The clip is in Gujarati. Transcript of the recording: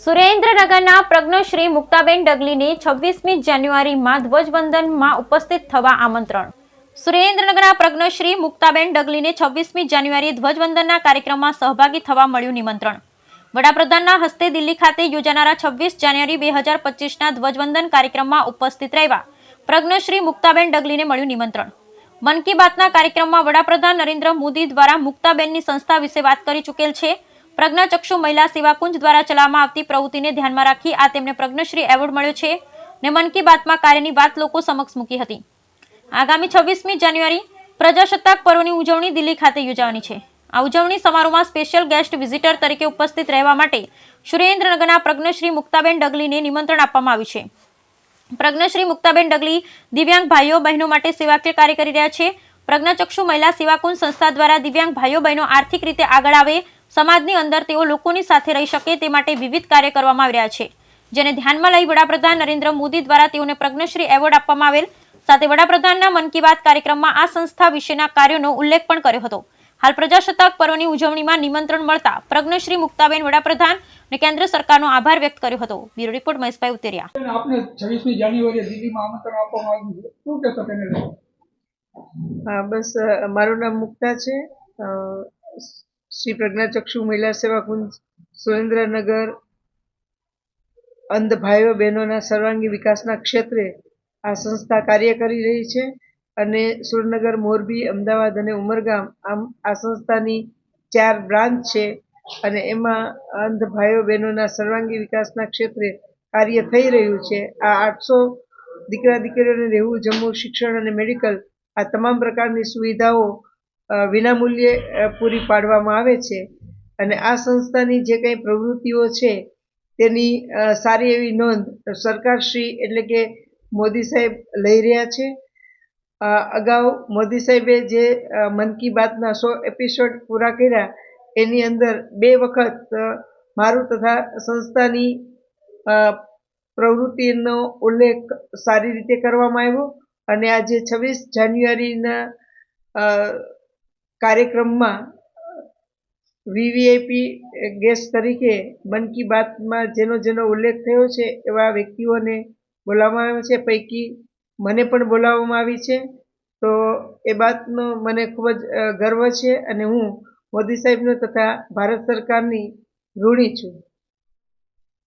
સુરેન્દ્રનગરના પ્રજ્ઞશ્રી મુક્તાબેન ડગલીને 26મી જાન્યુઆરીમાં ધ્વજવંદનમાં ઉપસ્થિત થવા આમંત્રણ. સુરેન્દ્રનગરના પ્રજ્ઞશ્રી મુક્તાબેન ડગલીને 26મી જાન્યુઆરીએ ધ્વજવંદનના કાર્યક્રમમાં સહભાગી થવા મળ્યું નિમંત્રણ. વડાપ્રધાનના હસ્તે દિલ્હી ખાતે યોજાનારા 26 જાન્યુઆરી 2025ના ધ્વજવંદન કાર્યક્રમમાં ઉપસ્થિત રહેવા પ્રજ્ઞશ્રી મુક્તાબેન ડગલીને મળ્યું નિમંત્રણ. મન કી બાતના કાર્યક્રમમાં વડાપ્રધાન નરેન્દ્ર મોદી દ્વારા મુક્તાબેનની સંસ્થા વિશે વાત કરી ચૂકેલ છે. પ્રજ્ઞાચક્ષુ મહિલા સેવાકુંજ દ્વારા ચલાવવામાં આવતી પ્રવૃત્તિને ધ્યાનમાં રાખી આ તેમને પ્રજ્ઞશ્રી એવોર્ડ મળ્યો છે ને મન કી બાતમાં કાર્યની વાત લોકો સમક્ષ મૂકી હતી. આગામી 26મી જાન્યુઆરી પ્રજાસત્તાક પર્વની ઉજવણી દિલ્હી ખાતે યોજાવાની છે. આ ઉજવણી સમારોહમાં સ્પેશિયલ ગેસ્ટ વિઝિટર તરીકે ઉપસ્થિત રહેવા માટે સુરેન્દ્રનગરના પ્રજ્ઞશ્રી મુક્તાબેન ડગલીને નિમંત્રણ આપવામાં આવ્યું છે. પ્રજ્ઞશ્રી મુક્તાબેન ડગલી દિવ્યાંગ ભાઈઓ બહેનો માટે સેવાકીય કાર્ય કરી રહ્યા છે. પ્રજ્ઞાચક્ષુ મહિલા સેવાકુંજ સંસ્થા દ્વારા દિવ્યાંગ ભાઈઓ બહેનો આર્થિક રીતે આગળ આવે, સમાજની અંદર તેઓ લોકોની સાથે રહી શકે તે માટે વિવિધ કાર્ય કરવામાં આવી રહ્યા છે, જેને ધ્યાનમાં લઈ વડાપ્રધાન નરેન્દ્ર મોદી દ્વારા તેઓને પ્રજ્ઞશ્રી એવોર્ડ આપવામાં આવેલ. સાથે વડાપ્રધાનના મન કી બાત કાર્યક્રમમાં આ સંસ્થા વિશેના કાર્યોનો ઉલ્લેખ પણ કર્યો હતો. હાલ પ્રજાસત્તાક પર્વની ઉજવણીમાં નિમંત્રણ મળતા પ્રજ્ઞશ્રી મુક્તાબેન વડાપ્રધાન અને કેન્દ્ર સરકારનો આભાર વ્યક્ત કર્યો હતો. બ્યુરો રિપોર્ટ મહેશભાઈ ઉતેરિયા. આપને 26મી જાન્યુઆરીએ દિલ્હીમાં આમંત્રણ આપવામાં આવ્યું છે, શું કહેશો તેને લઈને? હા, બસ મારું નામ મુક્તા છે. શ્રી પ્રજ્ઞાચક્ષુ મહિલા સેવાકુંજ સુરેન્દ્રનગર અંધ ભાઈઓ બહેનોના સર્વાંગી વિકાસના ક્ષેત્રે આ સંસ્થા કાર્ય કરી રહી છે અને સુરેન્દ્રનગર, મોરબી, અમદાવાદ અને ઉમરગામ આમ આ સંસ્થાની 4 બ્રાન્ચ છે અને એમાં અંધ ભાઈઓ બહેનોના સર્વાંગી વિકાસના ક્ષેત્રે કાર્ય થઈ રહ્યું છે. આ 800 દીકરા દીકરીઓને રહેવું, જમવું, શિક્ષણ અને મેડિકલ આ તમામ પ્રકારની સુવિધાઓ વિનામૂલ્યે પૂરી પાડવામાં આવે છે અને આ સંસ્થાની જે કંઈ પ્રવૃત્તિઓ છે તેની સારી એવી નોંધ સરકારશ્રી એટલે કે મોદી સાહેબ લઈ રહ્યા છે. અગાઉ મોદી સાહેબે જે મન કી બાતના 100 એપિસોડ પૂરા કર્યા એની અંદર 2 વખત મારું તથા સંસ્થાની પ્રવૃત્તિનો ઉલ્લેખ સારી રીતે કરવામાં આવ્યો અને આજે 26 જાન્યુઆરીના કાર્યક્રમમાં વીવીઆઈપી ગેસ્ટ તરીકે મન કી બાતમાં જેનો ઉલ્લેખ થયો છે એવા વ્યક્તિઓને બોલાવવામાં આવ્યા છે. પૈકી મને પણ બોલાવવામાં આવી છે. તો એ બાતનો મને ખૂબ જ ગર્વ છે અને હું મોદી સાહેબનો તથા ભારત સરકારની ઋણી છું.